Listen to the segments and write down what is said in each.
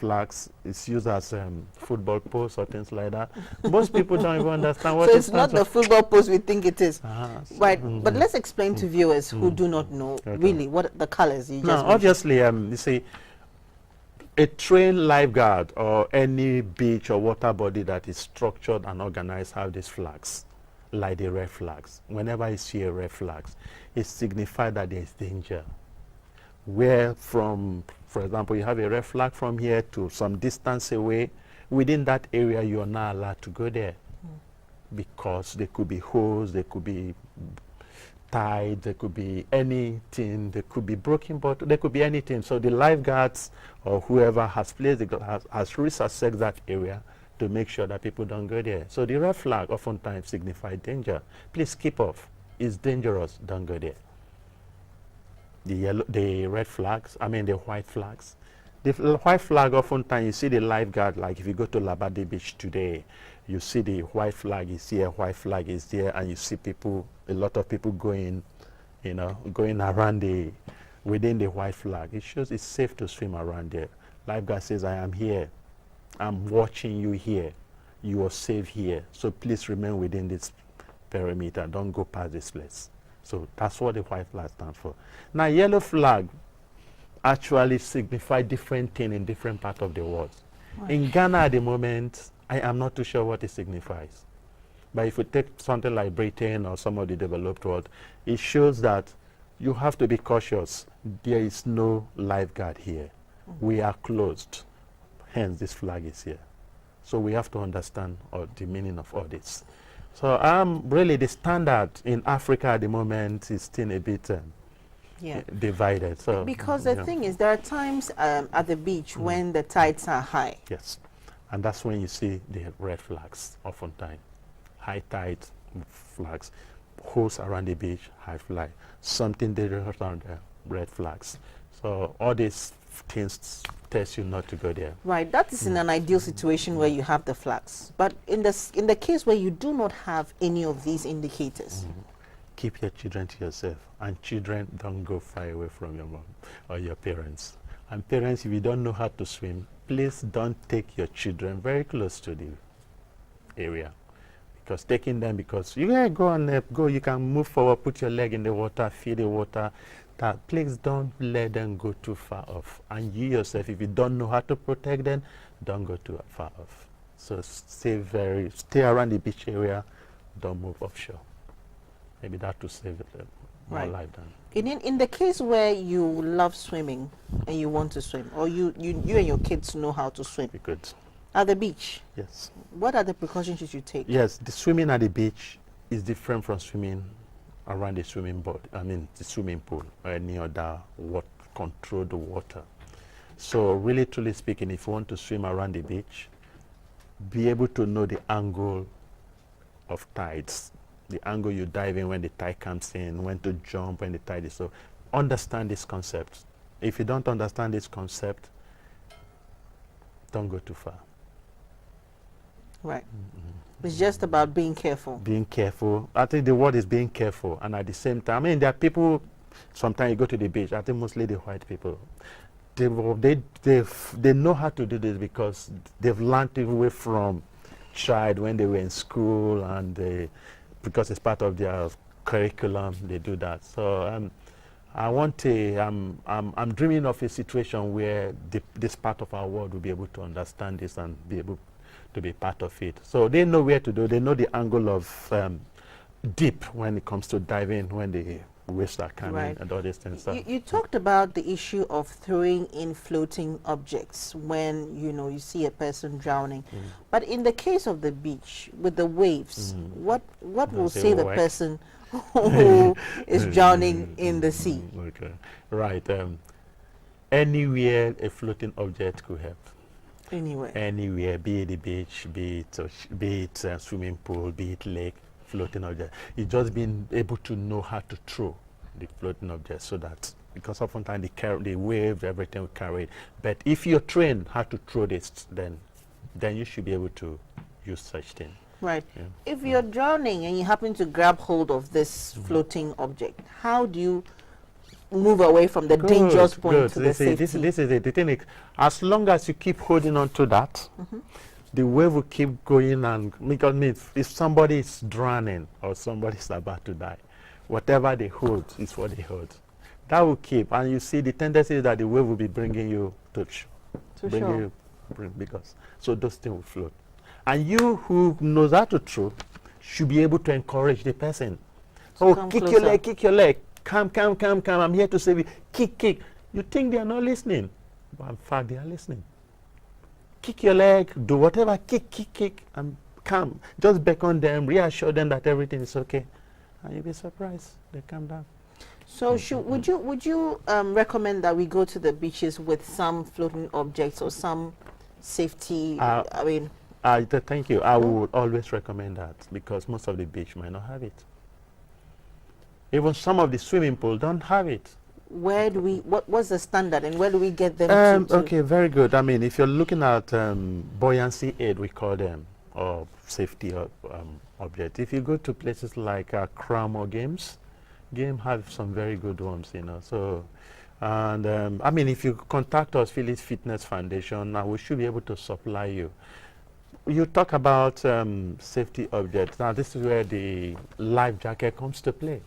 flags. It's used as football posts or things like that. Most people don't even understand what so it it's not stands the for. football post we think it is. Right, So, but let's explain to viewers who do not know really what the colors you just now, mentioned. obviously, you see, a trained lifeguard or any beach or water body that is structured and organized have these flags, like the red flags. Whenever you see a red flag, it signifies that there is danger. Where from, for example, you have a red flag from here to some distance away, within that area you are not allowed to go there because there could be holes, there could be tide, there could be anything, there could be broken bottle, there could be anything. So the lifeguards or whoever has placed has researched that area to make sure that people don't go there. So the red flag oftentimes signifies danger. Please keep off. It's dangerous. Don't go there. The red flags, I mean the white flags. The white flag, oftentimes you see the lifeguard, like if you go to Labadi Beach today, you see the white flag is here, white flag is there, and you see people, a lot of people going, going around within the white flag. It shows it's safe to swim around there. Lifeguard says, I am here. I'm watching you here. You are safe here. So please remain within this perimeter. Don't go past this place. So that's what the white flag stands for. Now, yellow flag actually signifies different things in different parts of the world. Right. In Ghana at the moment, I am not too sure what it signifies. But if you take something like Britain or some of the developed world, it shows that you have to be cautious. There is no lifeguard here. We are closed. Hence, this flag is here. So we have to understand the meaning of all this. So really the standard in Africa at the moment is still a bit divided. So because the thing is, there are times at the beach when the tides are high. Yes, and that's when you see the red flags oftentimes. High tide flags, holes around the beach, high flag, something dangerous around the red flags. So all these things test you not to go there. Right, that is in an ideal situation where you have the flags. But in the case where you do not have any of these indicators, keep your children to yourself, and children don't go far away from your mom or your parents. And parents, if you don't know how to swim, please don't take your children very close to the area, because taking them, because you can go and go, you can move forward, put your leg in the water, feel the water. Please don't let them go too far off. And you yourself, if you don't know how to protect them, don't go too far off. So stay around the beach area, don't move offshore. Maybe that will save more life than. In the case where you love swimming and you want to swim, or you and your kids know how to swim. Good. At the beach? Yes. What are the precautions you should take? Yes, the swimming at the beach is different from swimming around the swimming the swimming pool or any other controlled water. So really, truly speaking, if you want to swim around the beach, be able to know the angle of tides, the angle you dive in when the tide comes in, when to jump when the tide is. So understand this concept. If you don't understand this concept, don't go too far. Right. It's just about being careful. Being careful. I think the word is being careful. And at the same time, I mean, there are people, sometimes you go to the beach, I think mostly the white people, they know how to do this because they've learned it away from child when they were in school, and because it's part of their curriculum, they do that. So I'm dreaming of a situation where this part of our world will be able to understand this and be able to be part of it. So they know where to do. They know the angle of deep when it comes to diving, when the waves are coming and all these things. You talked about the issue of throwing in floating objects when you see a person drowning. But in the case of the beach with the waves, what will save a person who is drowning in the sea? Okay, right. Anywhere a floating object could help. Anywhere, be it the beach, be it a swimming pool, be it lake, floating object. It's just being able to know how to throw the floating object, so that, because oftentimes the waves, everything will carry it. But if you're trained how to throw this, then you should be able to use such thing. Right. Yeah. If you're drowning and you happen to grab hold of this floating object, how do you move away from the dangerous point good. to the safety. This is it. The thing is, as long as you keep holding on to that, the wave will keep going, and because if somebody is drowning or somebody is about to die, whatever they hold is what they hold. That will keep, and you see the tendency is that the wave will be bringing you to because so those things will float. And you who knows how to throw should be able to encourage the person. So oh, kick your leg, come, I'm here to save you. Kick. You think they are not listening, but in fact they are listening. Kick your leg, do whatever, kick, and come. Just beckon them, reassure them that everything is okay, and you'll be surprised they calm down. So would you recommend that we go to the beaches with some floating objects or some safety? Thank you. I would always recommend that, because most of the beach might not have it. Even some of the swimming pools don't have it. Where do we, what's the standard, and where do we get them to? Okay, very good. I mean, if you're looking at buoyancy aid, we call them, or safety objects. If you go to places like Cram or Game have some very good ones, you know. So, and I mean, if you contact us, FELIX Fitness Foundation, we should be able to supply you. You talk about safety objects. Now, this is where the life jacket comes to play.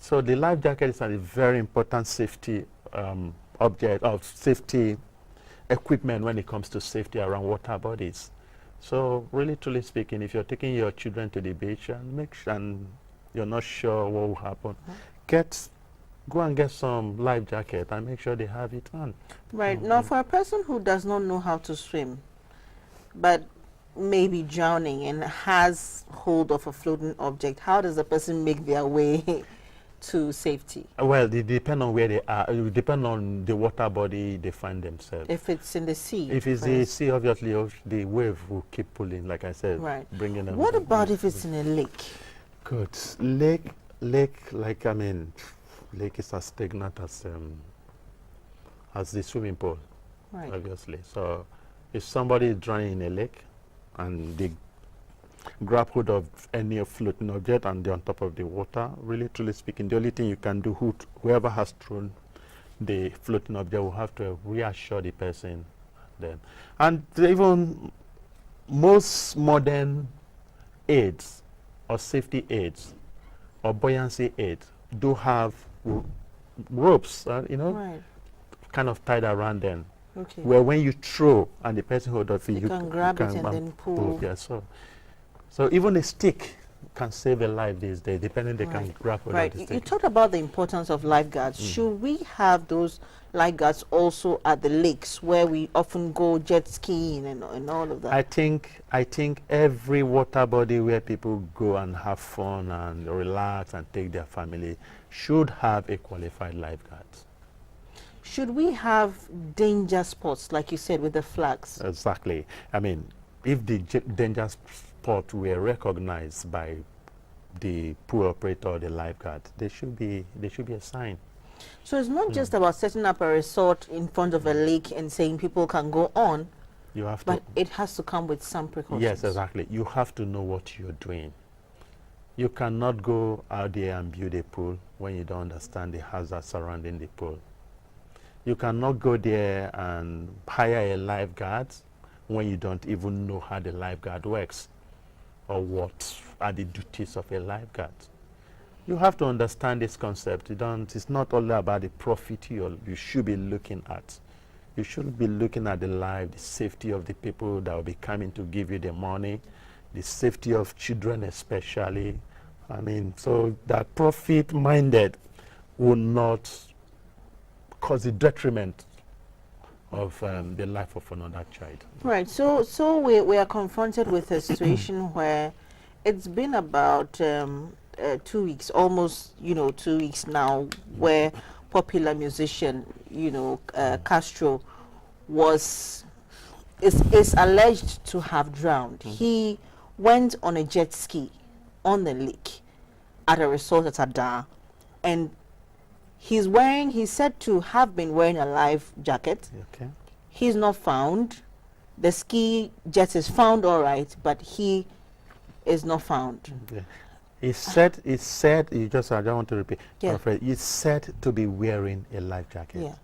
So the life jacket is a very important safety object, of safety equipment when it comes to safety around water bodies. So really, truly speaking, if you're taking your children to the beach and you're not sure what will happen, go and get some life jacket and make sure they have it on. Right. Now, for a person who does not know how to swim, but may be drowning and has hold of a floating object, how does a person make their way to safety? Well, it depends on where they are. It will depend on the water body they find themselves. If it's in the sea. If it's the sea, obviously, the wave will keep pulling, like I said, bringing them. What about if it's in a lake? Good. Lake, like, I mean, lake is as stagnant as the swimming pool, obviously. So if somebody is drowning in a lake and they grab hold of any floating object and they're on top of the water, really, truly speaking, the only thing you can do, whoever has thrown the floating object will have to reassure the person. Then, and even most modern aids or safety aids or buoyancy aids do have ropes, you know, kind of tied around them. Where when you throw and the person holds off, you can grab it and then pull. Yeah, so even a stick can save a life these days, depending they can grab hold of the stick. You talked about the importance of lifeguards. Should we have those lifeguards also at the lakes where we often go jet skiing and all of that? I think every water body where people go and have fun and relax and take their family should have a qualified lifeguard. Should we have danger spots, like you said, with the flags? Exactly. I mean, if the danger spot were recognized by the pool operator or the lifeguard, there should be a sign. So it's not just about setting up a resort in front of a lake and saying people can go on. You have but it has to come with some precautions. Yes, exactly. You have to know what you're doing. You cannot go out there and build a pool when you don't understand the hazards surrounding the pool. You cannot go there and hire a lifeguard when you don't even know how the lifeguard works or what are the duties of a lifeguard. You have to understand this concept. It's not only about the profit you should be looking at. You should be looking at the life, the safety of the people that will be coming to give you the money, the safety of children especially. I mean, so that profit-minded will not cause a detriment of the life of another child. Right. So we are confronted with a situation where it's been about 2 weeks, almost 2 weeks now, where popular musician Castro is alleged to have drowned. He went on a jet ski on the lake at a resort at Ada, and he's said to have been wearing a life jacket. Okay. He's not found. The ski jet is found all right, but he is not found. Yeah. It's said, you just, I don't want to repeat, Yeah. it's said to be wearing a life jacket. Yeah.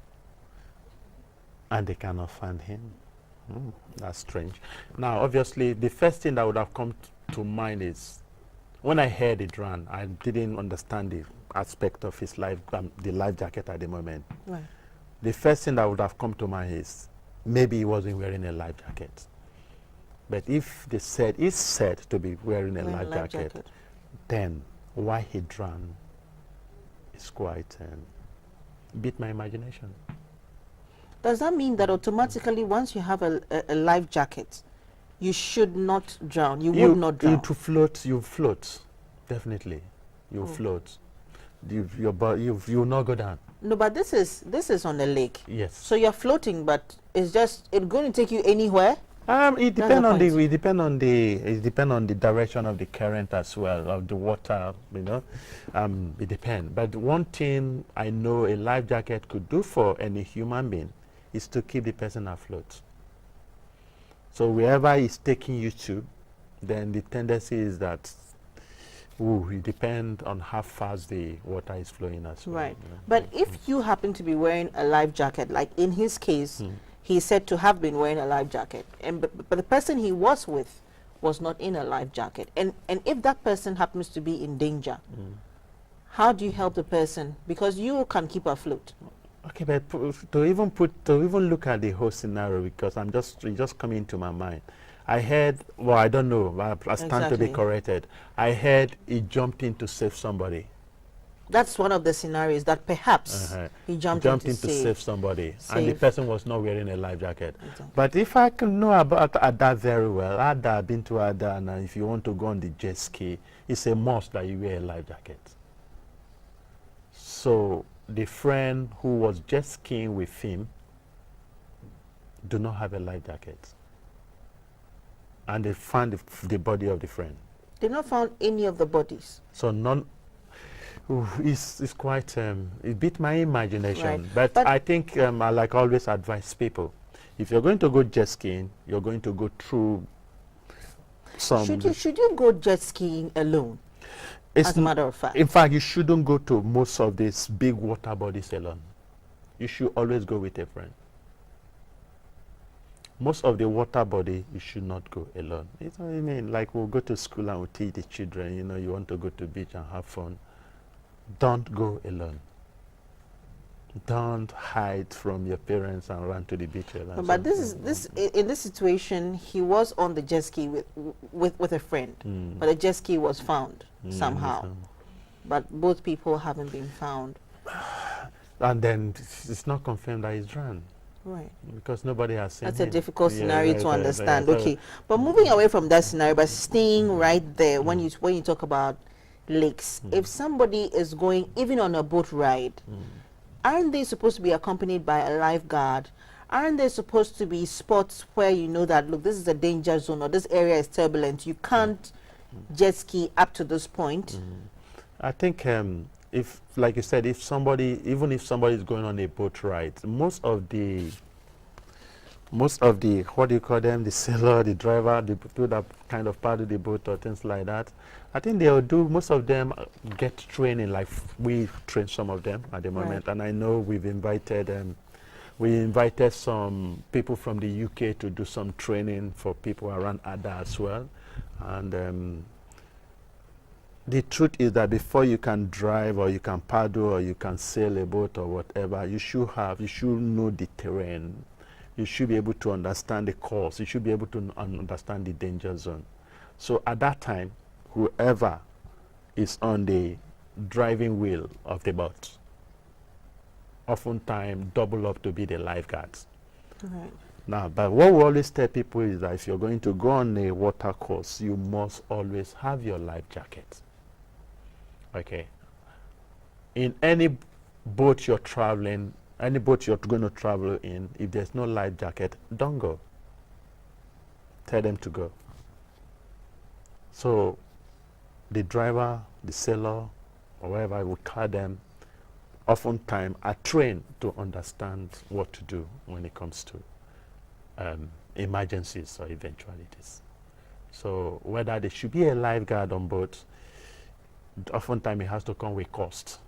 And they cannot find him. That's strange. Now, obviously, the first thing that would have come to mind is, when I heard it ran, I didn't understand the aspect of his life, the life jacket at the moment. Right. The first thing that would have come to mind is, maybe he wasn't wearing a life jacket. But if they said, it's said to be wearing a life jacket, then why he drowned is quite beat my imagination. Does that mean that automatically once you have a life jacket, you should not drown? You would not drown? To float, you float. Definitely. You float. You will not go down. No, but this is on the lake. Yes. So you're floating, but it's going to take you anywhere? It depends on the direction of the current as well, of the water, you know. It depends. But one thing I know a life jacket could do for any human being is to keep the person afloat. So wherever it's taking you to, then the tendency is that it depends on how fast the water is flowing as well. Right. You know. But if you happen to be wearing a life jacket, like in his case, he's said to have been wearing a life jacket, and but the person he was with was not in a life jacket, and if that person happens to be in danger, how do you help the person? Because you can keep afloat. Okay, but to even look at the whole scenario, because it's just coming to my mind. I heard, well, I don't know, I stand to be corrected. I heard he jumped in to save somebody. That's one of the scenarios, that perhaps he jumped in to save somebody, and the person was not wearing a life jacket. Exactly. But if I can know about Ada very well, I've been to Ada, and if you want to go on the jet ski, it's a must that you wear a life jacket. So the friend who was jet skiing with him do not have a life jacket, and they found the body of the friend. They not found any of the bodies. So none. It's quite, it beat my imagination. Right. But I think, I like always advise people, if you're going to go jet skiing, you're going to go through some... Should you go jet skiing alone, as a matter of fact? In fact, you shouldn't go to most of these big water bodies alone. You should always go with a friend. Most of the water body, you should not go alone. You know what I mean? Like, we'll go to school and we'll teach the children, you know, you want to go to the beach and have fun. Don't go alone. Don't hide from your parents and run to the beach alone. But in this situation, he was on the jet ski with a friend, but the jet ski was found somehow. But both people haven't been found. And then it's not confirmed that he's drowned. Right. Because nobody has seen him. That's a difficult scenario to understand. Okay. But moving away from that scenario, but staying right there, when you talk about lakes, if somebody is going even on a boat ride, aren't they supposed to be accompanied by a lifeguard? Aren't there supposed to be spots where you know that, look, this is a danger zone, or this area is turbulent, you can't jet ski up to this point? I think if, like you said, even if somebody is going on a boat ride, most of the what do you call them, the sailor, the driver, the people that kind of paddle the boat or things like that, I think they'll do, most of them get training, like we train some of them at the moment. And I know we invited some people from the UK to do some training for people around Ada as well. And the truth is that before you can drive or you can paddle or you can sail a boat or whatever, you should know the terrain. You should be able to understand the course. You should be able to understand the danger zone. So at that time, whoever is on the driving wheel of the boat, oftentimes double up to be the lifeguards. Right. Now, but what we always tell people is that if you're going to go on a water course, you must always have your life jacket. Okay. In any boat you're traveling, any boat you're going to travel in, if there's no life jacket, don't go. Tell them to go. So the driver, the sailor, or whatever we call them, oftentimes are trained to understand what to do when it comes to emergencies or eventualities. So whether there should be a lifeguard on board, oftentimes it has to come with cost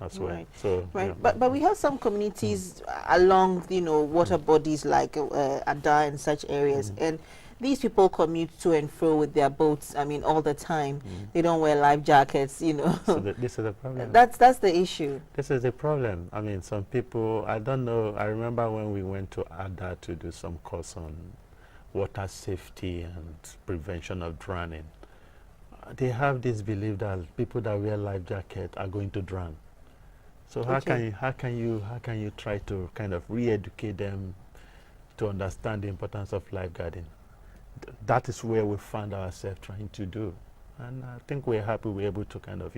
as well. Right. So, Right, yeah. but we have some communities along, water bodies like Ada and such areas, and these people commute to and fro with their boats. I mean, all the time. They don't wear life jackets. So this is a problem. That's the issue. This is a problem. I mean, some people, I don't know, I remember when we went to Ada to do some course on water safety and prevention of drowning. They have this belief that people that wear life jacket are going to drown. So how can you try to kind of re-educate them to understand the importance of lifeguarding? That is where we found ourselves trying to do, and I think we're happy we're able to kind of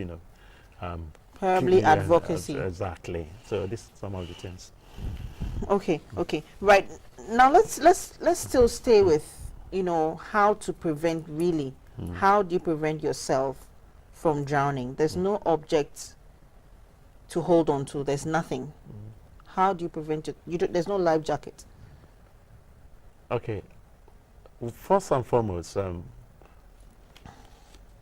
Probably advocacy. Exactly. So this is some of the things. Okay. Right. Now let's still stay with how to prevent really. How do you prevent yourself from drowning? There's no object to hold on to. There's nothing. How do you prevent it? There's no life jacket. Okay. First and foremost,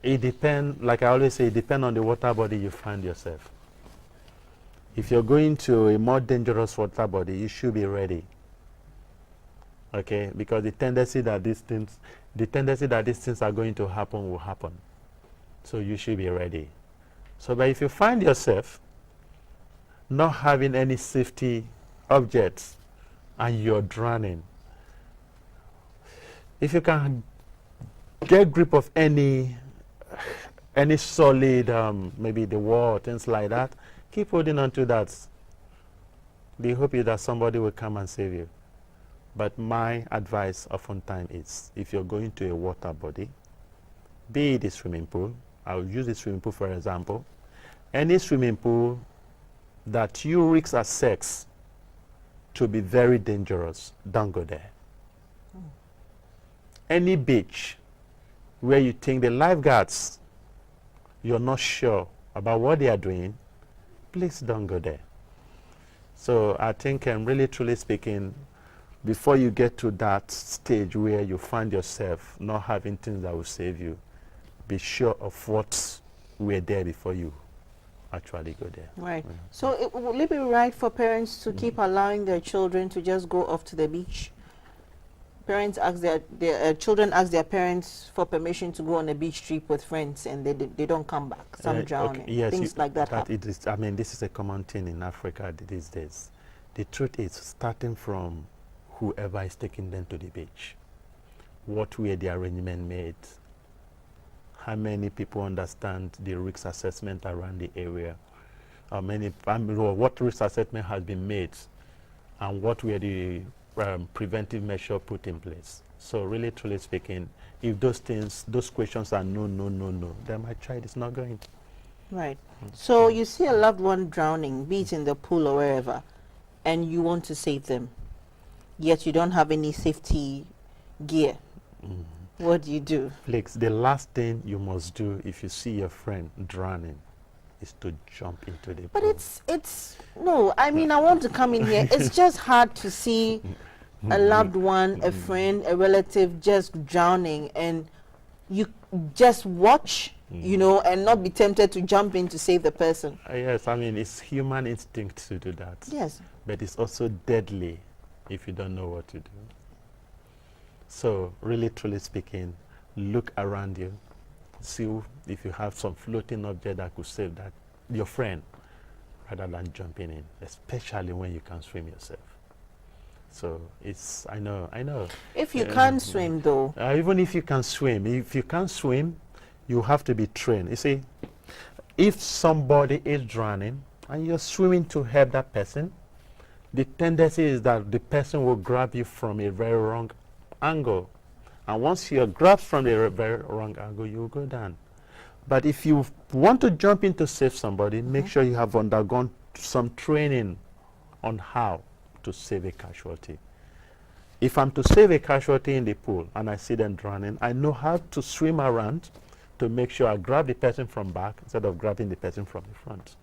it depends, like I always say, it depends on the water body you find yourself. If you're going to a more dangerous water body, you should be ready. Okay, because the tendency that these things are going to happen will happen. So you should be ready. So, but if you find yourself not having any safety objects and you're drowning, if you can get grip of any solid, maybe the wall, things like that, keep holding on to that. The hope is that somebody will come and save you. But my advice oftentimes is, if you're going to a water body, be it a swimming pool, I'll use the swimming pool for example, any swimming pool that you risk assess to be very dangerous, don't go there. Any beach where you think the lifeguards, you're not sure about what they are doing, please don't go there. So I think, really truly speaking, before you get to that stage where you find yourself not having things that will save you, be sure of what were there before you actually go there. Right. So will it be right for parents to keep allowing their children to just go off to the beach? Parents ask their children ask their parents for permission to go on a beach trip with friends, and they don't come back. Some drowning. Okay, yes, things like that happen. It is, I mean, this is a common thing in Africa these days. The truth is, starting from whoever is taking them to the beach, what were the arrangement made, how many people understand the risk assessment around the area, what risk assessment has been made, and what were the preventive measure put in place. So really, truly speaking, if those questions are no, then my child is not going. Right. So you see a loved one drowning, be it in the pool or wherever, and you want to save them, yet you don't have any safety gear. What do you do? FELIX, the last thing you must do if you see your friend drowning is to jump into the But pool. it's no, I mean, I want to come in here. It's just hard to see a loved one, a friend, a relative just drowning, and you just watch, and not be tempted to jump in to save the person. Yes, I mean, it's human instinct to do that. Yes. But it's also deadly if you don't know what to do. So really, truly speaking, look around you, see if you have some floating object that could save that your friend, rather than jumping in, especially when you can swim yourself. So it's, I know. If you can't swim, though. Even if you can swim, you have to be trained. You see, if somebody is drowning and you're swimming to help that person, the tendency is that the person will grab you from a very wrong angle. And once you're grabbed from the very wrong angle, you will go down. But if you want to jump in to save somebody, make sure you have undergone some training on how to save a casualty. If I'm to save a casualty in the pool and I see them drowning, I know how to swim around to make sure I grab the person from back instead of grabbing the person from the front.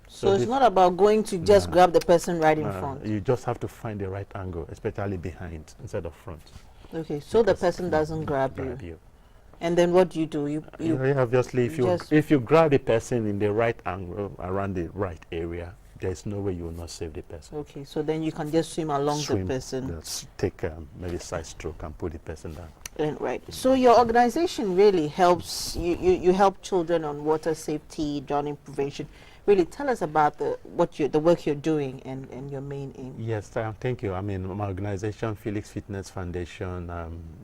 So it's not about going to just grab the person right in front. You just have to find the right angle, especially behind instead of front. Okay, so the person doesn't grab you. And then what do? Yeah, obviously, if you grab the person in the right angle around the right area, there's no way you will not save the person. Okay, so then you can just swim along the person. Just take maybe side stroke and put the person down. Right. So your organization really helps you help children on water safety, drowning prevention. Really, tell us about the work you're doing and your main aim. Yes, thank you. I mean, my organization, FELIX Fitness Foundation,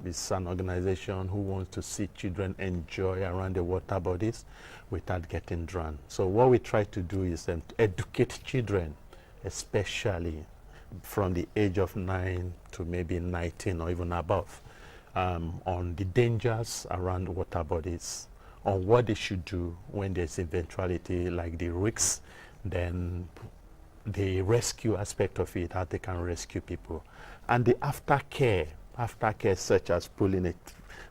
is an organization who wants to see children enjoy around the water bodies without getting drowned. So what we try to do is educate children, especially from the age of 9 to maybe 19 or even above, on the dangers around water bodies, on what they should do when there's eventuality, like the risks, then the rescue aspect of it, how they can rescue people, and the aftercare such as pulling it.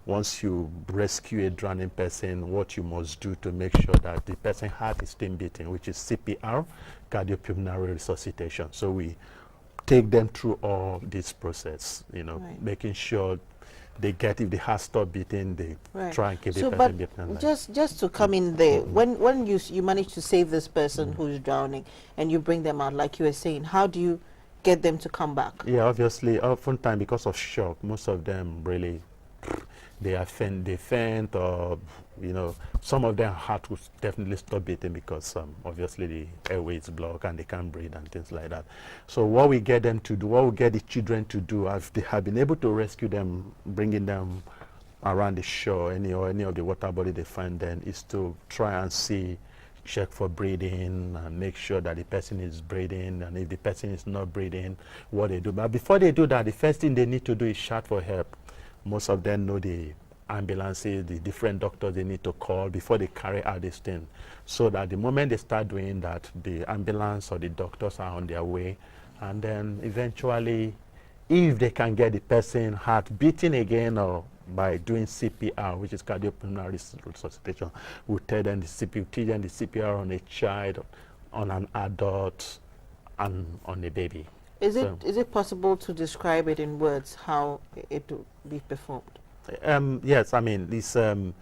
Once you rescue a drowning person, what you must do to make sure that the person's heart is still beating, which is CPR, cardiopulmonary resuscitation. So we take them through all this process, making sure they get, if the heart stop beating, they try and keep the person beating. Just to come in there, when you manage to save this person who's drowning and you bring them out, like you were saying, how do you get them to come back? Yeah, obviously, oftentimes because of shock, most of them really, they faint, or some of their heart will definitely stop beating because obviously the airway is blocked and they can't breathe and things like that. So what we get them to do, what we get the children to do, if they have been able to rescue them, bringing them around the shore, any of the water body they find, then is to try and check for breathing and make sure that the person is breathing, and if the person is not breathing, what they do. But before they do that, the first thing they need to do is shout for help. Most of them know the ambulances, the different doctors they need to call before they carry out this thing, so that the moment they start doing that, the ambulance or the doctors are on their way, and then eventually, if they can get the person heart beating again, or by doing CPR, which is cardiopulmonary resuscitation, we'll tell them the CPR on a child, on an adult, and on a baby. Is it possible to describe it in words how it will be performed? Yes, I mean, this the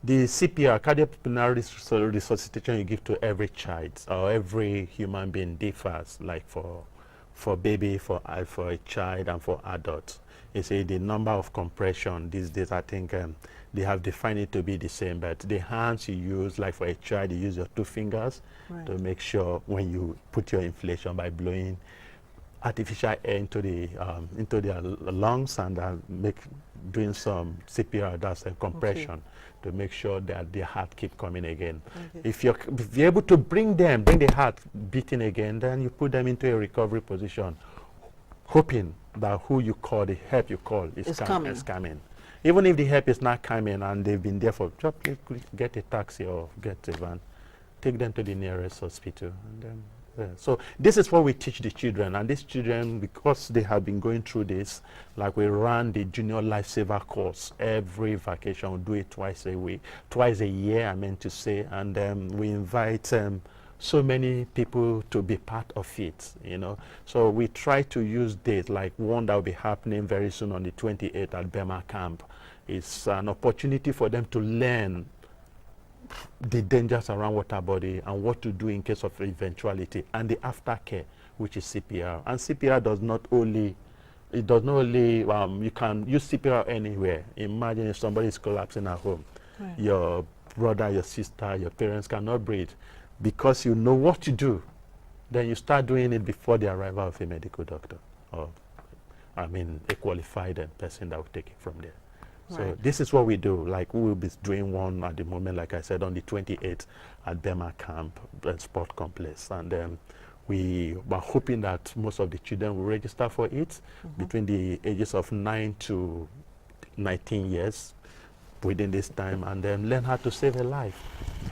CPR, cardiopulmonary resuscitation, you give to every child or every human being differs. Like for baby, for a child, and for adults, you see the number of compression these days. I think they have defined it to be the same, but the hands you use, like for a child, you use your 2 fingers to make sure when you put your inflation by blowing artificial air into their lungs, and doing some CPR, that's a compression, to make sure that their heart keep coming again. If you're able to bring the heart beating again, then you put them into a recovery position, hoping that the help you call is coming. Even if the help is not coming and they've been there for, just get a taxi or get a van, take them to the nearest hospital, and then so this is what we teach the children, and these children, because they have been going through this, like we run the junior lifesaver course every vacation. We do it twice a year, I meant to say, and we invite so many people to be part of it, So we try to use dates, like one that will be happening very soon on the 28th at Bema Camp. It's an opportunity for them to learn the dangers around water body and what to do in case of eventuality, and the aftercare, which is CPR. And CPR does not only you can use CPR anywhere. Imagine if somebody is collapsing at home, your brother, your sister, your parents cannot breathe, because you know what to do. Then you start doing it before the arrival of a medical doctor, or a qualified person that will take it from there. So this is what we do. Like, we will be doing one at the moment, like I said, on the 28th at Bema Camp Sport Complex. And then we were hoping that most of the children will register for it between the ages of 9 to 19 years within this time, and then learn how to save a life.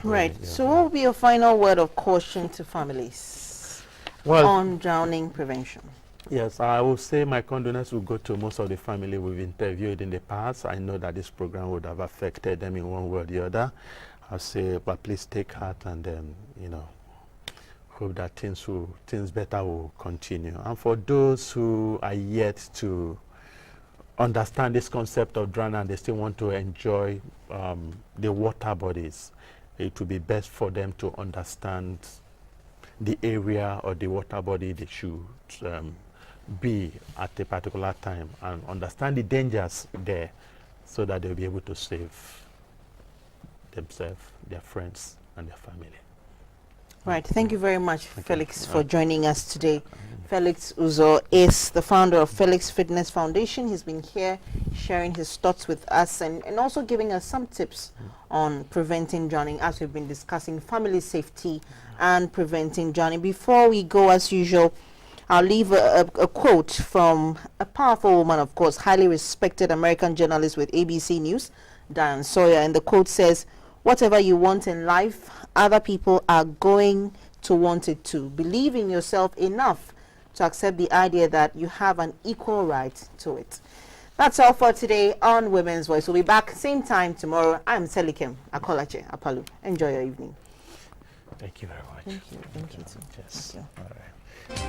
Right. So what would be your final word of caution to families on drowning prevention? Yes, I will say my condolences will go to most of the family we've interviewed in the past. I know that this program would have affected them in one way or the other. I'll say, but please take heart, and then, hope that things better will continue. And for those who are yet to understand this concept of drowning and they still want to enjoy the water bodies, it would be best for them to understand the area or the water body they should be at a particular time and understand the dangers there so that they'll be able to save themselves, their friends, and their family. Right. Thank you very much, Felix, for joining us today. Felix Uzo is the founder of FELIX Fitness Foundation. He's been here sharing his thoughts with us and also giving us some tips on preventing drowning, as we've been discussing family safety and preventing drowning. Before we go, as usual, I'll leave a quote from a powerful woman, of course, highly respected American journalist with ABC News, Diane Sawyer. And the quote says, "Whatever you want in life, other people are going to want it too. Believe in yourself enough to accept the idea that you have an equal right to it." That's all for today on Women's Voice. We'll be back same time tomorrow. I'm Selikem Akolache Apalu. Enjoy your evening. Thank you very much. Thank you. Thank you too. Yes. Thank you. All right.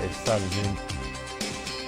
It's